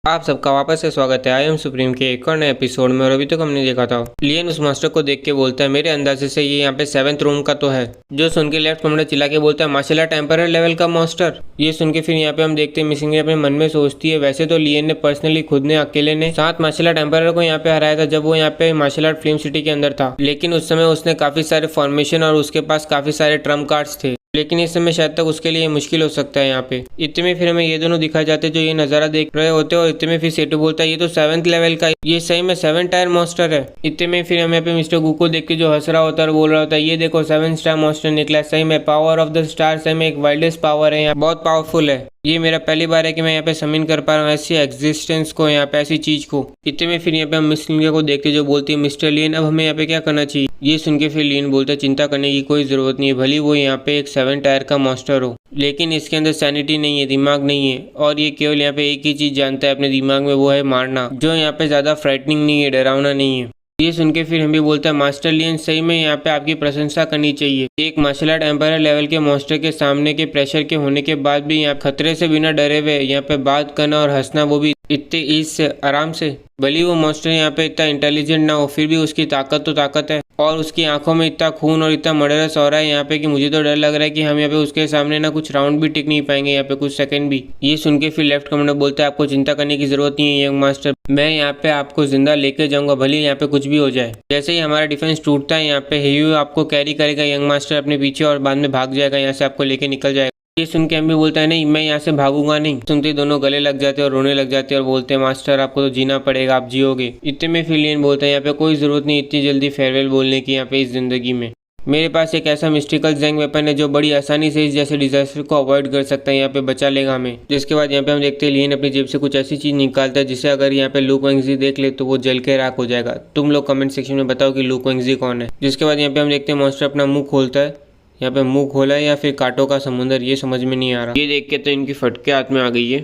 आप सबका वापस से स्वागत है। आई एम सुप्रीम के एक और नए एपिसोड में। और अभी तक हमने देखा था लियन उस मास्टर को देख के बोलता है मेरे अंदाजे से ये यहाँ पे 7th रूम का तो है। जो सुन के लेफ्ट कमरा चिल्ला के बोलता है मार्शल आर्ट टेम्परर लेवल का मास्टर। ये सुन के फिर यहाँ पे हम देखते हैं मिसिंग अपने मन में सोचती है वैसे तो लियन ने पर्सनली खुद ने अकेले ने 7 मार्शल आर्ट टेम्परर को यहाँ पे हराया था जब वो यहाँ पे मार्शल आर्ट फिल्म सिटी के अंदर था। लेकिन उस समय उसने काफी सारे फॉर्मेशन और उसके पास काफी सारे ट्रम्प कार्ड्स थे। लेकिन इस समय शायद तक उसके लिए मुश्किल हो सकता है। यहाँ पे इतने में फिर हमें ये दोनों दिखाए जाते जो ये नजारा देख रहे होते और इतने में फिर सेटू बोलता है ये तो 7th लेवल का, ये सही में 7 टायर मॉन्स्टर है। इतने में फिर हमें पे मिस्टर गू को देख के जो हंस रहा होता है और बोल रहा होता है ये देखो 7 स्टार मॉन्स्टर निकला, सही में पावर ऑफ द स्टार, सही में एक वाइल्डेस्ट पावर है, यहाँ बहुत पावरफुल है। ये मेरा पहली बार है कि मैं यहाँ पे समिन कर पा रहा हूँ ऐसी एग्जिस्टेंस को, यहाँ पे ऐसी चीज को। इतने में फिर यहाँ पे हम मिस लिन को देखते जो बोलती है मिस्टर लियन अब हमें यहाँ पे क्या करना चाहिए। ये सुन के फिर लियन बोलता है चिंता करने की कोई जरूरत नहीं है, भली वो यहाँ पे एक 7 टायर का मॉन्स्टर हो लेकिन इसके अंदर सैनिटी नहीं है, दिमाग नहीं है और ये केवल यहाँ पे एक ही चीज जानता है अपने दिमाग में, वो है मारना, जो यहाँ पे ज्यादा फ्राइटनिंग नहीं है, डरावना नहीं है। ये सुन के फिर हम भी बोलता है मास्टर लियन सही में यहाँ पे आपकी प्रशंसा करनी चाहिए। एक मार्शल आर्ट एम्पायर लेवल के मॉन्स्टर के सामने के प्रेशर के होने के बाद भी यहाँ खतरे से बिना डरे हुए यहाँ पे बात करना और हंसना, वो भी इतने ईज से आराम से। भले वो मॉन्स्टर यहाँ पे इतना इंटेलिजेंट ना हो फिर भी उसकी ताकत तो ताकत है और उसकी आंखों में इतना खून और इतना मर्डरस हो रहा है यहाँ पे कि मुझे तो डर लग रहा है कि हम यहाँ पे उसके सामने ना कुछ राउंड भी टिक नहीं पाएंगे, यहाँ पे कुछ सेकंड भी। ये सुन के फिर लेफ्ट कमांडर बोलता है आपको चिंता करने की जरूरत नहीं है यंग मास्टर, मैं यहाँ पे आपको जिंदा लेके जाऊंगा भले यहाँ पे कुछ भी हो जाए। जैसे ही हमारा डिफेंस टूटता है यहाँ पे हेयू आपको कैरी करेगा यंग मास्टर अपने पीछे और बाद में भाग जाएगा, यहाँ से आपको लेके निकल जाएगा। ये सुन के भी बोलता है नहीं मैं यहाँ से भागूंगा नहीं। सुनते दोनों गले लग जाते हैं और रोने लग जाते हैं और बोलते हैं मास्टर आपको तो जीना पड़ेगा, आप जियोगे। इतने में फिर लियन बोलता है यहाँ पे कोई जरूरत नहीं इतनी जल्दी फेयरवेल बोलने की यहाँ पे इस जिंदगी में। मेरे पास एक ऐसा मिस्टिकल जैंग वेपन है जो बड़ी आसानी से इस जैसे डिजास्टर को अवॉइड कर सकता है, यहाँ पे बचा लेगा हमें। जिसके बाद यहाँ पे हम देखते हैं लियन अपनी जेब से कुछ ऐसी चीज निकालता है जिसे अगर यहाँ पे लू क्वेंगजी देख ले तो वो जल के राख हो जाएगा। तुम लोग कमेंट सेक्शन में बताओ कि लू क्वेंगजी कौन है। जिसके बाद यहाँ पे हम देखते हैं मॉन्स्टर अपना मुंह खोलता है, यहाँ पे मुंह खोला है या फिर कांटों का समुंदर ये समझ में नहीं आ रहा। ये देख के तो इनकी फटके हाथ में आ गई है।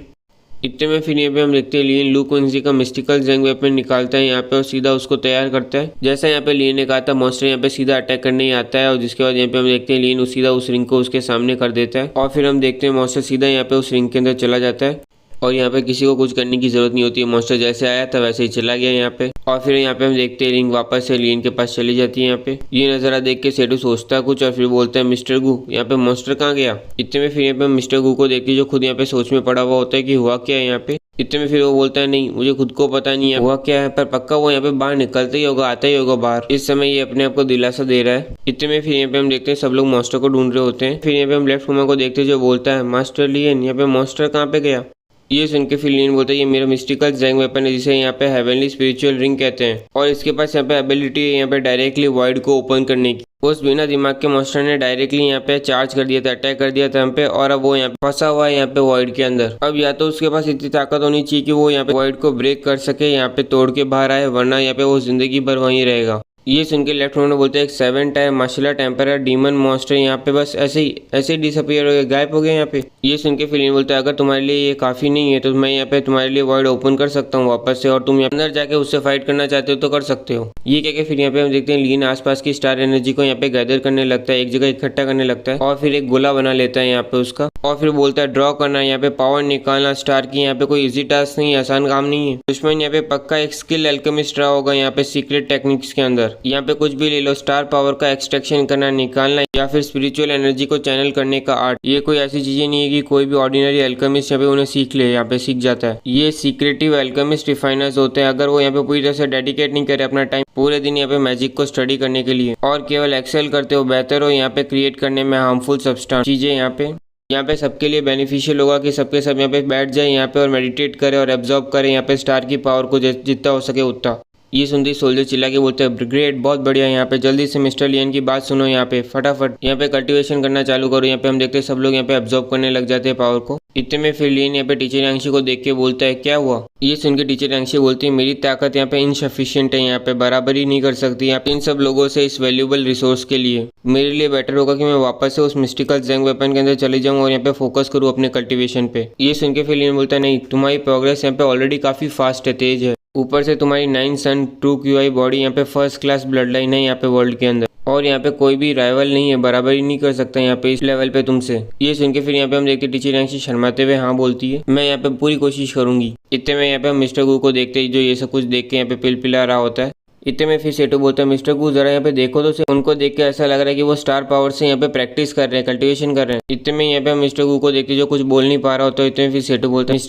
इतने में फिर यहाँ पे हम देखते हैं लियन लू क्वेंगजी का मिस्टिकल जैंग वेपन निकालता है यहाँ पे और सीधा उसको तैयार करता है। जैसा यहाँ पे लियन ने कहा था मॉन्स्टर यहाँ पे सीधा अटैक करने ही आता है और जिसके बाद यहाँ पे हम देखते हैं लियन सीधा उस रिंग को उसके सामने कर देता है और फिर हम देखते हैं मॉन्स्टर सीधा यहाँ पे उस रिंग के अंदर चला जाता है और यहाँ पे किसी को कुछ करने की जरूरत नहीं होती है। मॉन्स्टर जैसे आया था वैसे ही चला गया यहाँ पे और फिर यहाँ पे हम देखते हैं रिंग वापस से लियन के पास चली जाती है। यहाँ पे ये नजारा देख के सेटू सोचता है कुछ और फिर बोलता है मिस्टर गू यहाँ पे मॉन्स्टर कहाँ गया। इतने में फिर यहाँ पे मिस्टर गू को देखते जो खुद यहाँ पे सोच में पड़ा हुआ होता है कि हुआ क्या है यहाँ पे। इतने में फिर वो बोलता है नहीं मुझे खुद को पता नहीं है हुआ क्या है पर पक्का वो यहाँ पे बाहर निकलता ही होगा, आता ही होगा बाहर। इस समय ये अपने आप को दिलासा दे रहा है। इतने में फिर यहाँ पे हम देखते हैं सब लोग मॉन्स्टर को ढूंढ रहे होते हैं। फिर यहाँ पे हम लेफ्ट कोमा को देखते हैं जो बोलता है मास्टर लियन यहाँ पे मॉन्स्टर कहाँ पे गया। ये सुन के फिर लियन बोलता है ये मेरा मिस्टिकल जैंग वेपन है जिसे यहाँ पे हेवनली स्पिरिचुअल रिंग कहते हैं और इसके पास यहाँ पे एबिलिटी है यहाँ पे डायरेक्टली वॉइड को ओपन करने की। उस बिना दिमाग के मॉन्स्टर ने डायरेक्टली यहाँ पे चार्ज कर दिया था, अटैक कर दिया था हम पे और अब वो यहाँ पे फंसा हुआ है यहाँ पे वॉइड के अंदर। अब या तो उसके पास इतनी ताकत होनी चाहिए कि वो यहाँ पे वॉइड को ब्रेक कर सके, यहाँ पे तोड़ के बाहर आए, वरना यहाँ पे वो जिंदगी भर वहीं रहेगा। ये सुन के लेफ्ट में बोलते हैं एक 7 tier martial art empire demon monster यहाँ पे बस ऐसे ही डिसअपियर हो गया, गायब हो गया यहाँ पे। ये सुन के फिर बोलता है अगर तुम्हारे लिए ये काफी नहीं है तो मैं यहाँ पे तुम्हारे लिए वर्ल्ड ओपन कर सकता हूँ वापस से और तुम यहाँ अंदर जाके उससे फाइट करना चाहते हो तो कर सकते हो। ये कह के फिर यहाँ पे हम देखते हैं लियन आसपास की स्टार एनर्जी को यहाँ पे गैदर करने लगता है, एक जगह इकट्ठा करने लगता है और फिर एक गोला बना लेता है यहाँ पे उसका और फिर बोलता है ड्रॉ करना, यहाँ पे पावर निकालना स्टार की यहाँ पे कोई इजी टास्क नहीं है, आसान काम नहीं है। दुश्मन यहाँ पे पक्का एक स्किल एल्केमिस्ट रहा होगा यहाँ पे सीक्रेट टेक्निक्स के अंदर। यहाँ पे कुछ भी ले लो, स्टार पावर का एक्सट्रैक्शन करना, निकालना या फिर स्पिरिचुअल एनर्जी को चैनल करने का आर्ट, ये कोई ऐसी चीजें नहीं है कि कोई भी ऑर्डिनरी एल्केमिस्ट यहाँ पे उन्हें सीख ले, यहाँ पे सीख जाता है। ये सीक्रेटिव एल्केमिस्ट रिफाइनर्स होते हैं। अगर वो यहाँ पे पूरी तरह से डेडिकेट नहीं करे अपना टाइम पूरे दिन यहाँ पे मैजिक को स्टडी करने के लिए और केवल एक्सेल करते हो, बेहतर हो यहाँ पे क्रिएट करने में हार्मफुल सब्सटेंस चीजें यहाँ पे सबके लिए बेनिफिशियल होगा कि सबके सब यहाँ पे बैठ जाए यहाँ पे और मेडिटेट करे और एब्जॉर्ब करे यहाँ पे स्टार की पावर को जितना हो सके उतना। ये सुनते ही सोल्जर चिल्ला के बोलते हैं ग्रेट, बहुत बढ़िया, यहाँ पे जल्दी से मिस्टर लियन की बात सुनो, यहाँ पे फटाफट यहाँ पे कल्टीवेशन करना चालू करो। यहाँ पे हम देखते हैं सब लोग यहाँ पे एब्जॉर्ब करने लग जाते हैं पावर को। इतने में फिर लियन यहाँ पे टीचर यांशी को देख के बोलता है क्या हुआ। ये सुन के टीचर यांशी बोलती है मेरी ताकत यहाँ पे इनसफिशिएंट है, यहाँ पे बराबरी नहीं कर सकती यहाँ पे इन सब लोगों से इस वैल्यूएबल रिसोर्स के लिए। मेरे लिए बेटर होगा कि मैं वापस से उस मिस्टिकल जैंग वेपन के अंदर चले जाऊँ और यहाँ पे फोकस करूँ अपने कल्टीवेशन पे। ये सुन के फिर लियन बोलता है नहीं, तुम्हारी प्रोग्रेस यहाँ पे ऑलरेडी काफी फास्ट है, तेज है, ऊपर से तुम्हारी 9 सन ट्रू क्यूआई बॉडी यहाँ पे फर्स्ट क्लास ब्लड लाइन है यहाँ पे वर्ल्ड के अंदर और यहाँ पे कोई भी राइवल नहीं है, बराबरी नहीं कर सकता यहाँ पे इस लेवल पे तुमसे। ये सुन के फिर यहाँ पे हम देखते टीचर यांशी शर्माते हुए हाँ बोलती है, मैं यहाँ पे पूरी कोशिश करूंगी। इतने में यहाँ पे हम मिस्टर गू को देखते ही जो ये सब कुछ देख के यहाँ पे पिलपिला रहा होता है। इतने में फिर सेटू बोलता है, मिस्टर गू जरा यहाँ पे देखो तो उनको देख के ऐसा लग रहा है कि वो स्टार पावर से यहाँ पे प्रैक्टिस कर रहे हैं, कल्टिवेशन कर रहे हैं। इतने में यहाँ पे हम मिस्टर गू को देखते जो कुछ बोल नहीं पा रहा होता है। इतने में फिर सेटू बोलता है,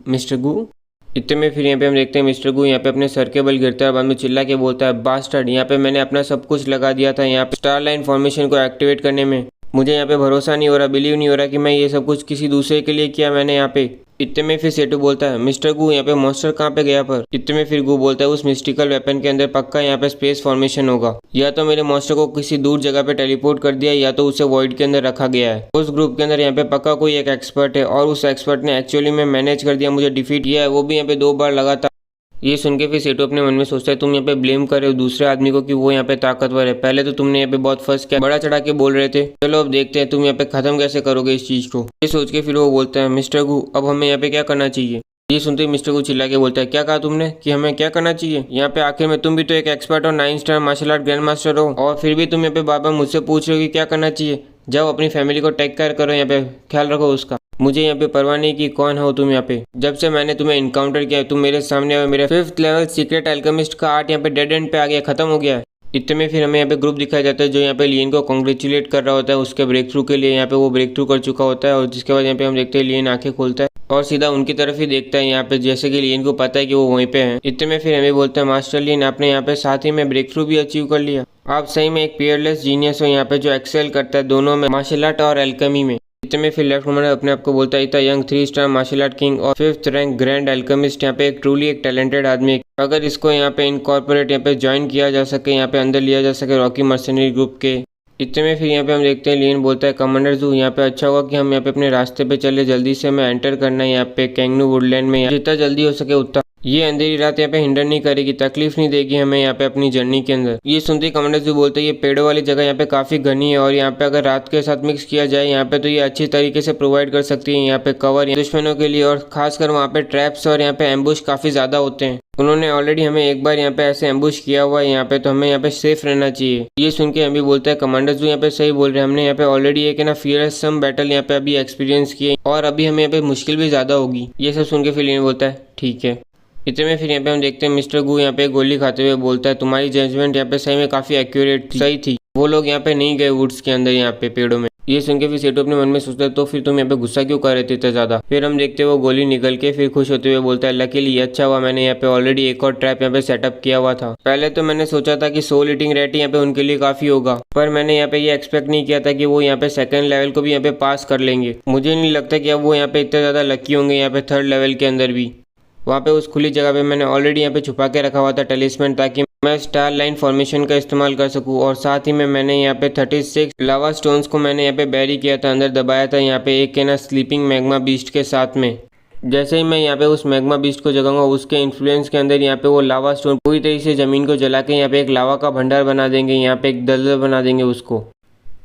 मिस्टर गू। इतने में फिर यहाँ पे हम देखते हैं मिस्टर गू यहाँ पे अपने सर के बल गिरता है, बाद में चिल्ला के बोलता है, बास्टर्ड, यहाँ पे मैंने अपना सब कुछ लगा दिया था यहाँ पे स्टार लाइन फॉर्मेशन को एक्टिवेट करने में। मुझे यहाँ पे भरोसा नहीं हो रहा, बिलीव नहीं हो रहा कि मैं ये सब कुछ किसी दूसरे के लिए किया मैंने यहाँ पे। इतने में फिर सेटू बोलता है, मिस्टर गू यहाँ पे मॉन्स्टर कहाँ पे गया पर। इतने में फिर गू बोलता है, उस मिस्टिकल वेपन के अंदर पक्का यहाँ पे स्पेस फॉर्मेशन होगा, या तो मेरे मॉन्स्टर को किसी दूर जगह पे टेलीपोर्ट कर दिया या तो उसे वॉइड के अंदर रखा गया है। उस ग्रुप के अंदर यहाँ पे पक्का कोई एक एक्सपर्ट है और उस एक्सपर्ट ने एक्चुअली में मैनेज कर दिया, मुझे डिफीट किया है, वो भी यहाँ पे 2 बार लगातार। ये सुन के फिर सेटू अपने मन में सोचता है, तुम यहाँ पे ब्लेम कर रहे हो दूसरे आदमी को कि वो यहाँ पे ताकतवर है, पहले तो तुमने यहाँ पे बहुत फर्स्ट क्या बड़ा चढ़ा के बोल रहे थे, चलो अब देखते हैं तुम यहाँ पे खत्म कैसे करोगे इस चीज को। ये सोच के फिर वो बोलता है, मिस्टर गू अब हमें यहाँ पे क्या करना चाहिए। ये सुनते ही मिस्टर गू चिल्ला के बोलता है, क्या कहा तुमने कि हमें क्या करना चाहिए। यहाँ पे आखिर में तुम भी तो एक एक्सपर्ट और 9 star martial art grand master हो और फिर भी तुम यहाँ पे बार बार मुझसे पूछ रहे हो कि क्या करना चाहिए। जाओ अपनी फैमिली को टेक केयर करो, यहाँ पे ख्याल रखो उसका। मुझे यहाँ पे परवाह नहीं कि कौन हो तुम यहाँ पे। जब से मैंने तुम्हें इनकाउंटर किया तुम मेरे सामने आए, मेरा 5th लेवल सीक्रेट अल्केमिस्ट का आर्ट यहाँ पे डेड एंड पे आ गया, खत्म हो गया है। इतने में फिर हमें यहाँ पे ग्रुप दिखाया जाता है जो यहाँ पे लियन को कॉन्ग्रेचुलेट कर रहा होता है उसके ब्रेक थ्रू के लिए। यहाँ पे वो ब्रेक थ्रू कर चुका होता है और जिसके बाद यहाँ पे हम देखते हैं लियन आंखें खोलता है और सीधा उनकी तरफ ही देखता है यहाँ पे, जैसे कि लियन को पता है कि वो वहीं पे हैं। इतने में फिर हमें बोलते हैं, मास्टर लियन आपने यहाँ पे साथ ही में ब्रेक थ्रू भी अचीव कर लिया, आप सही में एक पियरलेस जीनियस हो यहाँ पे जो एक्सेल करता है दोनों में, मार्शल आर्ट और एल्केमी में। इतने में फिर लेफ्ट कमांडर अपने आप को बोलता है, इतना young 3 star martial art king और 5th रैंक ग्रैंड एल्केमिस्ट यहाँ पे एक ट्रूली एक टैलेंटेड आदमी है। अगर इसको यहाँ पे इनकॉर्पोरेट यहाँ पे ज्वाइन किया जा सके, यहाँ पे अंदर लिया जा सके रॉकी मर्सनरी ग्रुप के। इतने में फिर यहाँ पे हम देखते हैं लियन बोलता है, कमांडर जू यहाँ पे अच्छा होगा कि हम यहाँ पे अपने रास्ते पे चले, जल्दी से हमें एंटर करना है यहाँ पे कैंगनू वुडलैंड में, जितना जल्दी हो सके उतना। ये अंधेरी रात यहाँ पे हिंडर नहीं करेगी, तकलीफ नहीं देगी हमें यहाँ पे अपनी जर्नी के अंदर। ये सुनते ही कमांडर जो बोलते हैं, ये पेड़ों वाली जगह यहाँ पे काफी घनी है और यहाँ पे अगर रात के साथ मिक्स किया जाए यहाँ पे तो ये अच्छी तरीके से प्रोवाइड कर सकती है यहाँ पे कवर दुश्मनों के लिए, और खासकर वहाँ पे ट्रैप्स और यहाँ पे एम्बुश काफी ज्यादा होते हैं। उन्होंने ऑलरेडी हमें एक बार यहाँ पे ऐसे एम्बुश किया हुआ है यहाँ पे, तो हमें यहाँ पे सेफ रहना चाहिए। ये सुन के हम भी बोलता है, कमांडर जो यहाँ पे सही बोल रहे हैं, हमने यहाँ पे ऑलरेडी एक ना फियरसम बैटल यहाँ पे अभी एक्सपीरियंस किए और अभी हमें यहाँ पे मुश्किल भी ज्यादा होगी। ये सब सुन के फिर लियन बोलता है, ठीक है। इतने में फिर यहाँ पे हम देखते हैं मिस्टर गू यहाँ पे गोली खाते हुए बोलता है, तुम्हारी जजमेंट यहाँ पे सही में काफी एक्यूरेट सही थी, वो लोग यहाँ पे नहीं गए वुड्स के अंदर यहाँ पे पेड़ों में। ये सुन के फिर सेटू अपने मन में सोचता है, तो फिर तुम यहाँ पे गुस्सा क्यों कर रहे थे इतना ज्यादा। फिर हम देखते हैं वो गोली निकल के फिर खुश होते हुए बोलता है, लकीली अच्छा हुआ मैंने यहाँ पे ऑलरेडी एक और ट्रैप यहाँ पे सेटअप किया हुआ था। पहले तो मैंने सोचा था कि सोल ईटिंग रैट यहाँ पे उनके लिए काफी होगा, पर मैंने यहाँ पे ये एक्सपेक्ट नहीं किया था कि वो यहाँ पे 2nd लेवल को भी यहाँ पे पास कर लेंगे। मुझे नहीं लगता कि अब वो यहाँ पे इतना ज्यादा लकी होंगे यहाँ पे 3rd लेवल के अंदर भी। वहाँ पे उस खुली जगह पे मैंने ऑलरेडी यहाँ पे छुपा के रखा हुआ था टेलिस्मैन, ताकि मैं स्टार लाइन फॉर्मेशन का इस्तेमाल कर सकूँ, और साथ ही में मैंने यहाँ पे 36 लावा स्टोन्स को मैंने यहाँ पे बैरी किया था, अंदर दबाया था यहाँ पे एक के ना स्लीपिंग मैग्मा बीस्ट के साथ में। जैसे ही मैं यहाँ पे उस मैग्मा बीस्ट को जगाऊंगा, उसके इन्फ्लुएंस के अंदर यहाँ पे वो लावा स्टोन पूरी तरीके से जमीन को जला के यहाँ पे एक लावा का भंडार बना देंगे, यहाँ पे एक दलदल बना देंगे उसको।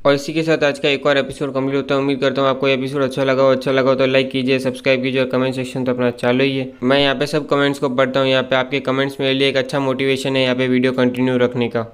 और इसी के साथ आज का एक और एपिसोड कंप्लीट होता है। उम्मीद करता हूँ आपको एपिसोड अच्छा लगा हो तो लाइक कीजिए, सब्सक्राइब कीजिए और कमेंट सेक्शन तो अपना चालू ही है। मैं यहाँ पे सब कमेंट्स को पढ़ता हूँ, यहाँ पे आपके कमेंट्स मेरे लिए एक अच्छा मोटिवेशन है यहाँ पे वीडियो कंटिन्यू रखने का।